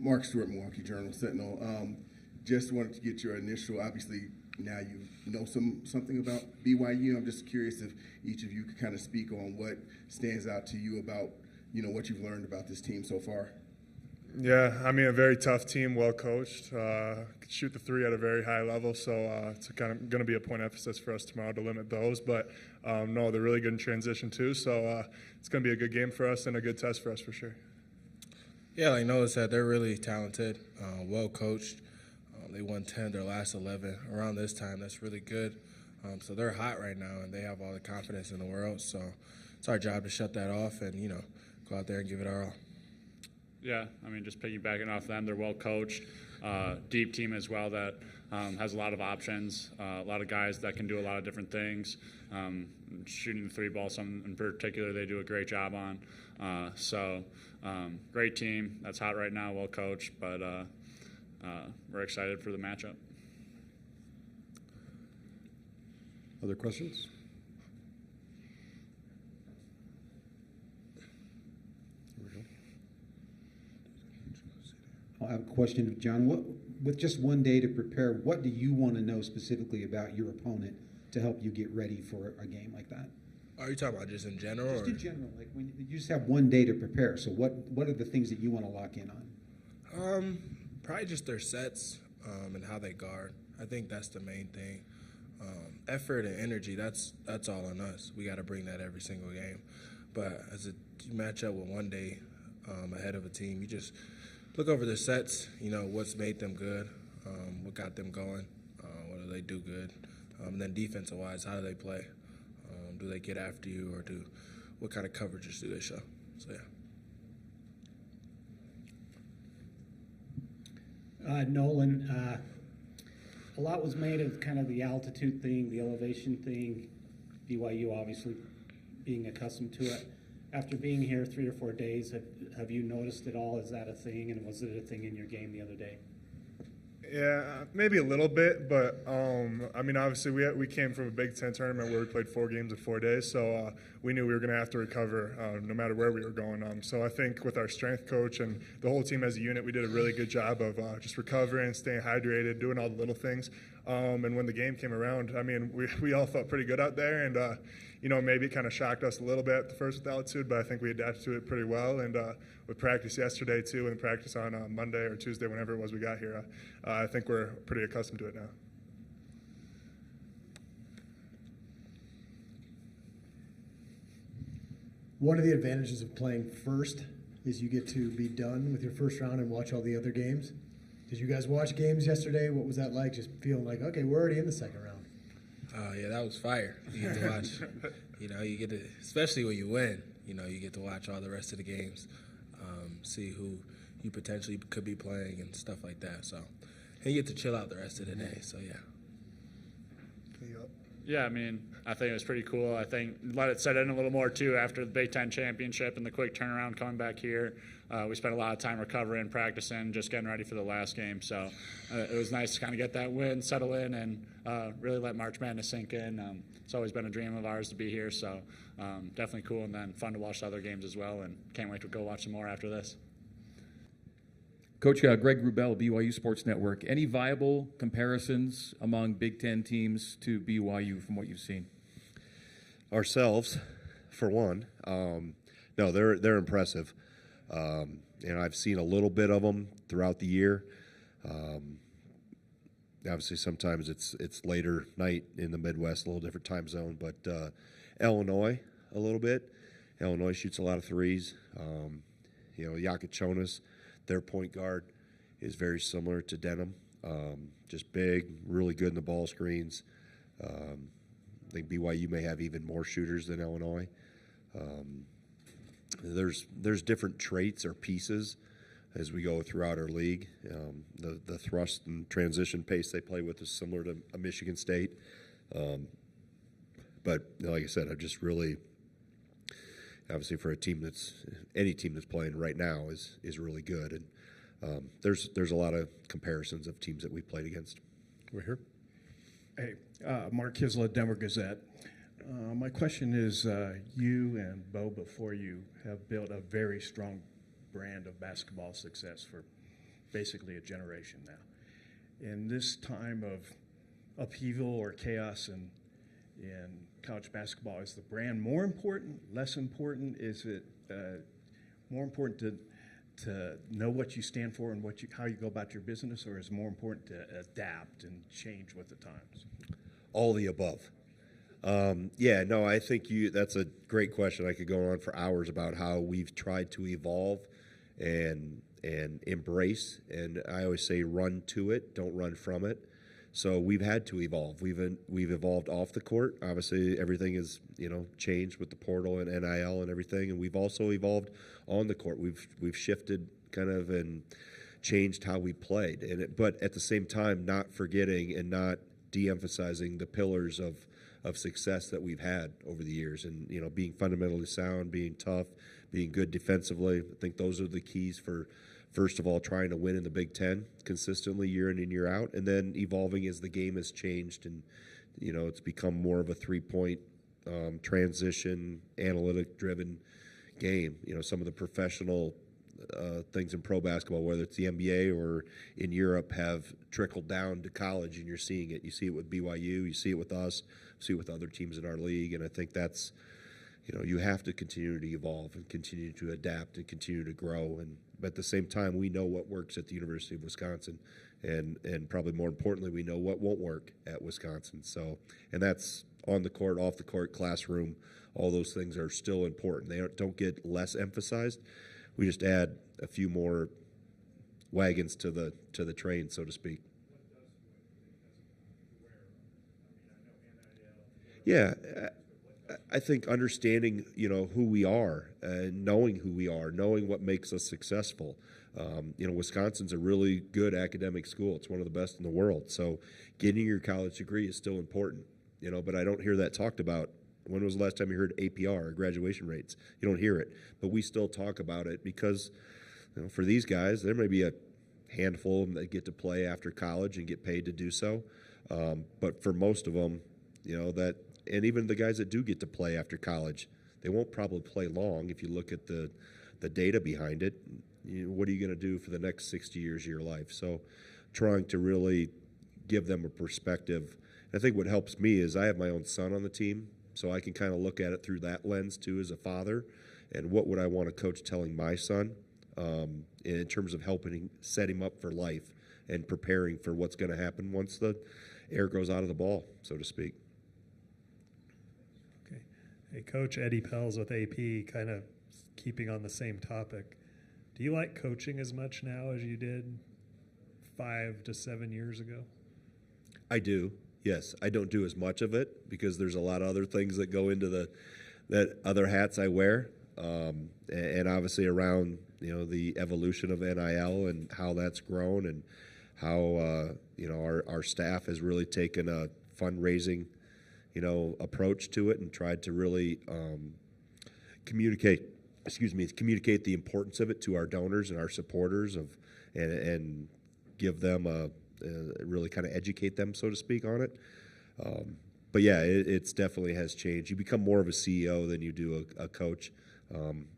Mark Stewart, Milwaukee Journal Sentinel. Just wanted to get your initial. Obviously, now you know something about BYU. I'm just curious if each of you could kind of speak on what stands out to you about what you've learned about this team so far. Yeah, I mean, a very tough team, well coached, shoot the three at a very high level, so it's kind of going to be a point of emphasis for us tomorrow to limit those. But no, they're really good in transition too, so it's going to be a good game for us and a good test for us for sure. Yeah, like Noah said, they're really talented, well coached. They won 10 of their last 11 around this time. That's really good. So they're hot right now, and they have all the confidence in the world. So it's our job to shut that off and go out there and give it our all. Yeah, I mean, just piggybacking off them, they're well coached, deep team as well that has a lot of options, a lot of guys that can do a lot of different things. Shooting the three ball, some in particular, they do a great job on. So great team that's hot right now, well coached, but we're excited for the matchup. Other questions? I have a question, John. With just one day to prepare, what do you want to know specifically about your opponent to help you get ready for a game like that? Are you talking about just in general? Just in general, like when you just have one day to prepare. So what are the things that you want to lock in on? Probably just their sets and how they guard. I think that's the main thing. Effort and energy, that's all on us. We got to bring that every single game. But as you match up with one day ahead of a team, you just look over the sets, what's made them good, what got them going, what do they do good, and then defensive-wise, how do they play? Do they get after you, or what kind of coverages do they show? So, yeah. Nolan, a lot was made of kind of the altitude thing, the elevation thing, BYU obviously being accustomed to it. After being here 3 or 4 days, have you noticed it all? Is that a thing, and was it a thing in your game the other day? Yeah, maybe a little bit, but I mean, obviously we came from a Big Ten tournament where we played 4 games in 4 days, so we knew we were going to have to recover no matter where we were going. So I think with our strength coach and the whole team as a unit, we did a really good job of just recovering, staying hydrated, doing all the little things. And when the game came around, I mean, we all felt pretty good out there, and maybe it kind of shocked us a little bit at the first with altitude, but I think we adapted to it pretty well. And with practice yesterday too, and practice on Monday or Tuesday, whenever it was we got here, I think we're pretty accustomed to it now. One of the advantages of playing first is you get to be done with your first round and watch all the other games. Did you guys watch games yesterday? What was that like? Just feeling like, okay, we're already in the second round. Yeah, that was fire. You get to watch, you get to, especially when you win, you get to watch all the rest of the games, see who you potentially could be playing and stuff like that. So, and you get to chill out the rest of the day. So, yeah. Yeah, I mean, I think it was pretty cool. I think let it set in a little more, too, after the Big Ten championship and the quick turnaround coming back here. We spent a lot of time recovering, practicing, just getting ready for the last game. So it was nice to kind of get that win, settle in, and really let March Madness sink in. It's always been a dream of ours to be here, so definitely cool, and then fun to watch the other games as well, and can't wait to go watch some more after this. Coach Greg Wrubell, BYU Sports Network. Any viable comparisons among Big Ten teams to BYU from what you've seen? Ourselves, for one. No, they're impressive. I've seen a little bit of them throughout the year. Obviously, sometimes it's later night in the Midwest, a little different time zone. But Illinois, a little bit. Illinois shoots a lot of threes. Yakichonis, their point guard, is very similar to Denham. Just big, really good in the ball screens. I think BYU may have even more shooters than Illinois. There's different traits or pieces as we go throughout our league. The thrust and transition pace they play with is similar to a Michigan State. But like I said, I just really, obviously for any team that's playing right now is really good. And there's a lot of comparisons of teams that we played against. We're here. Hey, Mark Kisla, Denver Gazette. My question is, you and Bo before you have built a very strong brand of basketball success for basically a generation now. In this time of upheaval or chaos in college basketball, is the brand more important, less important? Is it more important to know what you stand for and how you go about your business, or is it more important to adapt and change with the times? All the above. Yeah, no, I think that's a great question. I could go on for hours about how we've tried to evolve and embrace, and I always say run to it, don't run from it. So we've had to evolve. We've evolved off the court. Obviously, everything is changed with the portal and NIL and everything, and we've also evolved on the court. We've shifted kind of and changed how we played, but at the same time, not forgetting and not de-emphasizing the pillars of success that we've had over the years, and being fundamentally sound, being tough, being good defensively. I think those are the keys for, first of all, trying to win in the Big Ten consistently year in and year out, and then evolving as the game has changed and it's become more of a three-point transition, analytic-driven game. Some of the professional things in pro basketball, whether it's the NBA or in Europe, have trickled down to college, and you're seeing it. You see it with BYU, you see it with us, you see it with other teams in our league, and I think that's, you have to continue to evolve and continue to adapt and continue to grow. But at the same time, we know what works at the University of Wisconsin, and probably more importantly, we know what won't work at Wisconsin. So, and that's on the court, off the court, classroom. All those things are still important. They don't get less emphasized. We just add a few more wagons to the train, so to speak. Yeah, I think understanding, who we are, and knowing who we are, knowing what makes us successful. Wisconsin's a really good academic school. It's one of the best in the world. So getting your college degree is still important, but I don't hear that talked about. When was the last time you heard APR, or graduation rates? You don't hear it, but we still talk about it because, for these guys, there may be a handful of them that get to play after college and get paid to do so. But for most of them, and even the guys that do get to play after college, they won't probably play long. If you look at the data behind it, what are you going to do for the next 60 years of your life? So trying to really give them a perspective. I think what helps me is I have my own son on the team, so I can kind of look at it through that lens too as a father, and what would I want a coach telling my son in terms of helping set him up for life and preparing for what's going to happen once the air goes out of the ball, so to speak. Okay. Hey, Coach, Eddie Pels with AP, kind of keeping on the same topic. Do you like coaching as much now as you did 5 to 7 years ago? I do. Yes, I don't do as much of it because there's a lot of other things that go into that other hats I wear, and obviously around the evolution of NIL and how that's grown, and how our staff has really taken a fundraising approach to it and tried to really communicate the importance of it to our donors and our supporters and give them really kind of educate them, so to speak, on it. But yeah, it's definitely has changed. You become more of a CEO than you do a coach.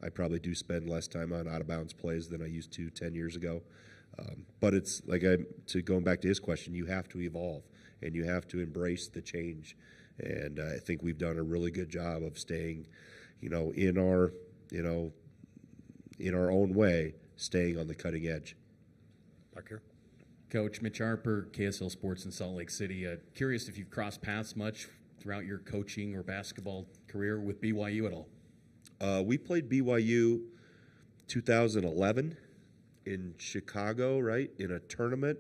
I probably do spend less time on out-of-bounds plays than I used to 10 years ago. But it's like going back to his question, you have to evolve and you have to embrace the change. And I think we've done a really good job of staying, in our own way, staying on the cutting edge. Back here. Coach Mitch Harper, KSL Sports in Salt Lake City. Curious if you've crossed paths much throughout your coaching or basketball career with BYU at all. We played BYU 2011 in Chicago, right, in a tournament.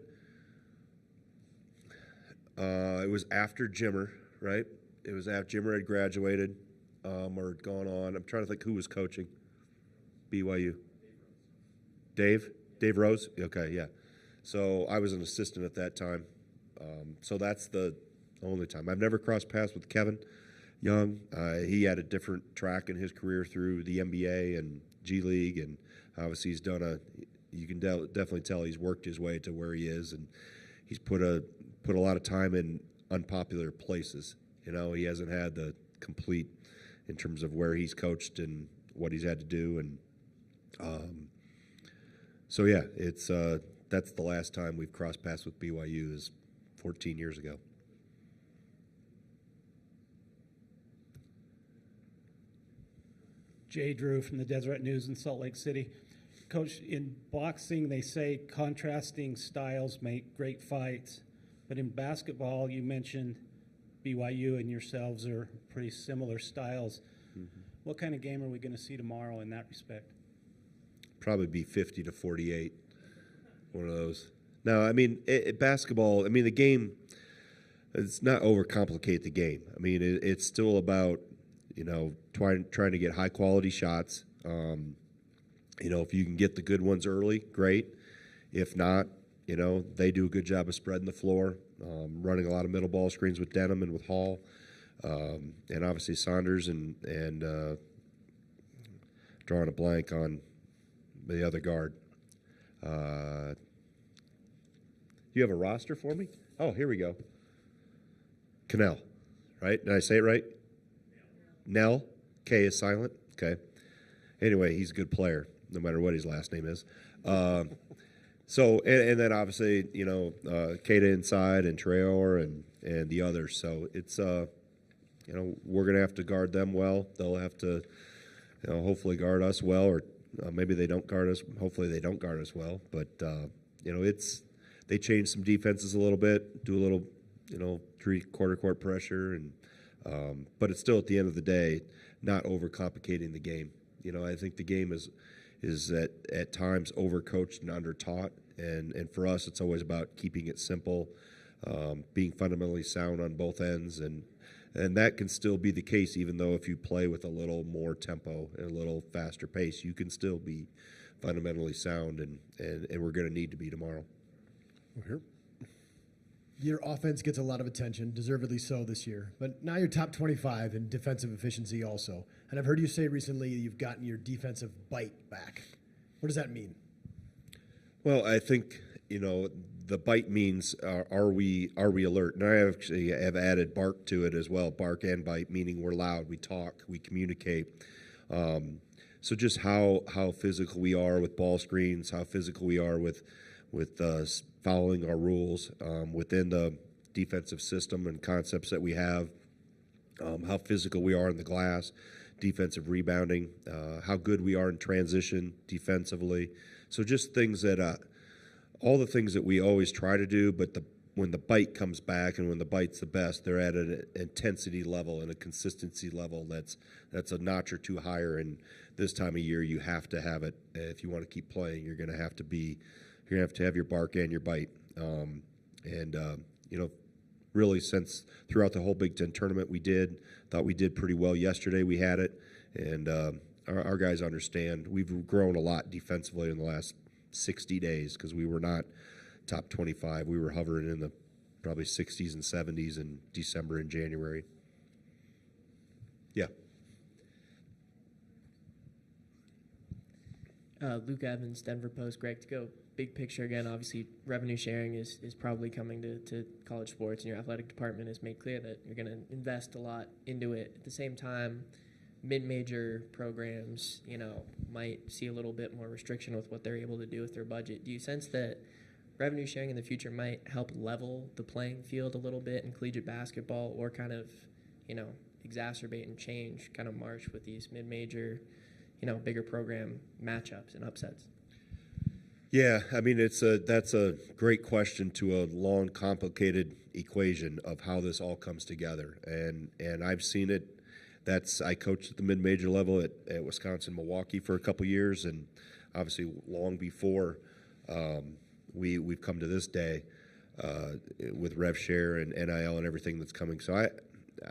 It was after Jimmer, right? It was after Jimmer had graduated or gone on. I'm trying to think who was coaching BYU. Dave Rose? Okay, yeah. So I was an assistant at that time. So that's the only time. I've never crossed paths with Kevin Young. He had a different track in his career through the NBA and G League, and obviously he's done you can definitely tell he's worked his way to where he is, and he's put a lot of time in unpopular places. He hasn't had the complete in terms of where he's coached and what he's had to do, and so yeah, it's that's the last time we've crossed paths with BYU is 14 years ago. Jay Drew from the Deseret News in Salt Lake City. Coach, in boxing, they say contrasting styles make great fights. But in basketball, you mentioned BYU and yourselves are pretty similar styles. What kind of game are we going to see tomorrow in that respect? Probably be 50 to 48, one of those. No, I mean, basketball, I mean, the game, it's not overcomplicate the game. I mean, it's still about, you know, trying to get high-quality shots. You know, if you can get the good ones early, great. If not, you know, they do a good job of spreading the floor, running a lot of middle ball screens with Denham and with Hall, and obviously Saunders and drawing a blank on the other guard. You have a roster for me? Oh, here we go. Cannell, right? Did I say it right? Nell. K is silent. Okay. Anyway, he's a good player, no matter what his last name is. So, and then obviously, you know, Kata inside and Traore and the others. So it's, you know, we're going to have to guard them well. They'll have to, you know, hopefully guard us well, or maybe they don't guard us. Hopefully they don't guard us well. But, you know, they change some defenses a little bit, do a little, you know, quarter court pressure. But it's still, at the end of the day, not overcomplicating the game. You know, I think the game is at times overcoached and undertaught, and for us, it's always about keeping it simple, being fundamentally sound on both ends, and that can still be the case, even though if you play with a little more tempo and a little faster pace, you can still be fundamentally sound, and we're going to need to be tomorrow. We're here. Your offense gets a lot of attention, deservedly so this year, but now you're top 25 in defensive efficiency also. And I've heard you say recently you've gotten your defensive bite back. What does that mean? Well, I think, you know, the bite means are we alert? And I actually have added bark to it as well, bark and bite, meaning we're loud, we talk, we communicate. So just how physical we are with ball screens, how physical we are with following our rules within the defensive system and concepts that we have, how physical we are in the glass, defensive rebounding, how good we are in transition defensively. So just things that, all the things that we always try to do, but when the bite comes back and when the bite's the best, they're at an intensity level and a consistency level that's a notch or two higher. And this time of year, you have to have it. If you want to keep playing, you're going to have to have your bark and your bite. You know, really since throughout the whole Big Ten tournament, thought we did pretty well yesterday. We had it, and our guys understand. We've grown a lot defensively in the last 60 days because we were not top 25. We were hovering in the probably 60s and 70s in December and January. Yeah. Luke Evans, Denver Post. Greg, to go big picture again, obviously revenue sharing is probably coming to college sports, and your athletic department has made clear that you're going to invest a lot into it. At the same time, mid-major programs, you know, might see a little bit more restriction with what they're able to do with their budget. Do you sense that revenue sharing in the future might help level the playing field a little bit in collegiate basketball, or kind of, you know, exacerbate and change kind of march with these mid-major, you know, bigger program matchups and upsets? Yeah, I mean, that's a great question to a long, complicated equation of how this all comes together, and I've seen it. I coached at the mid-major level at Wisconsin Milwaukee for a couple years, and obviously long before we've come to this day with rev share and NIL and everything that's coming. So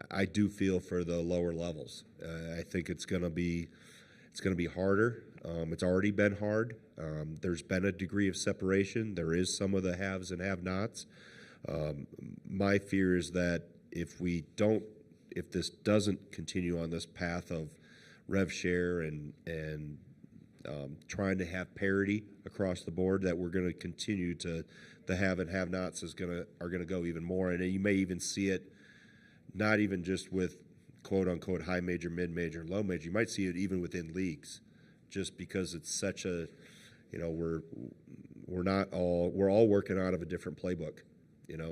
I do feel for the lower levels. I think it's going to be harder. It's already been hard. There's been a degree of separation. There is some of the haves and have-nots. My fear is that if this doesn't continue on this path of rev share and trying to have parity across the board, that we're going to continue to the have and have-nots are going to go even more, and you may even see it not even just with quote unquote high major, mid major, and low major. You might see it even within leagues, just because it's such a, you know, we're we're all working out of a different playbook,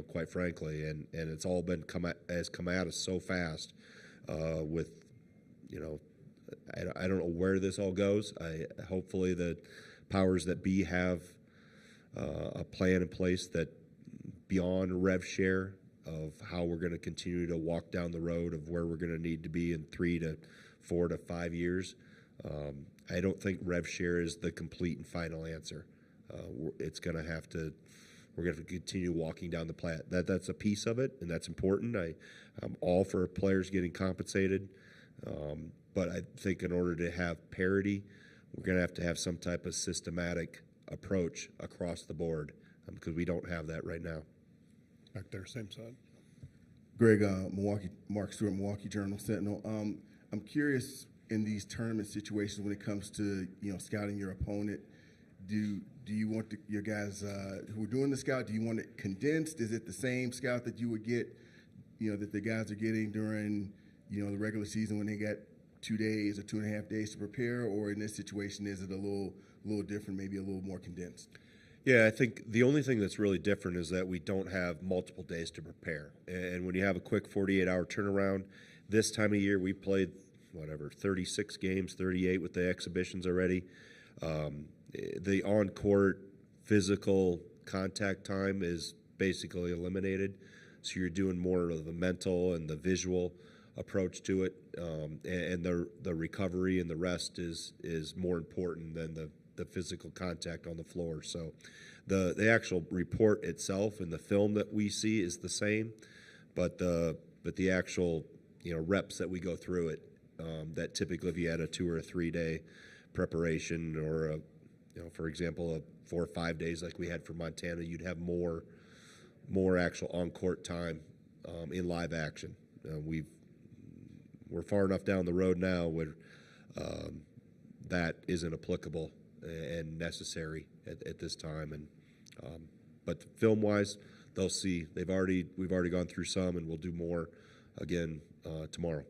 quite frankly, and it's all come at us so fast with, I don't know where this all goes. Hopefully the powers that be have a plan in place that beyond rev share of how we're going to continue to walk down the road of where we're going to need to be in 3 to 4 to 5 years. I don't think rev share is the complete and final answer. We're going to have to continue walking down the plat. That's a piece of it, and that's important. I'm all for players getting compensated, but I think in order to have parity, we're going to have some type of systematic approach across the board because we don't have that right now. Back there, same side. Greg, Mark Stewart, Milwaukee Journal-Sentinel. I'm curious in these tournament situations when it comes to scouting your opponent. Do you want your guys who are doing the scout? Do you want it condensed? Is it the same scout that you would get, that the guys are getting during the regular season when they got 2 days or 2.5 days to prepare? Or in this situation, is it a little different, maybe a little more condensed? Yeah, I think the only thing that's really different is that we don't have multiple days to prepare. And when you have a quick 48-hour turnaround, this time of year we played, 36 games, 38 with the exhibitions already. The on-court physical contact time is basically eliminated. So you're doing more of the mental and the visual approach to it. And the recovery and the rest is more important than the physical contact on the floor. So the actual report itself and the film that we see is the same, but the actual reps that we go through it, that typically if you had a 2 or a 3 day preparation or for example a 4 or 5 days like we had for Montana, you'd have more actual on-court time in live action. We're far enough down the road now where that isn't applicable and necessary at this time. And but film wise, they'll see. We've already gone through some, and we'll do more again tomorrow.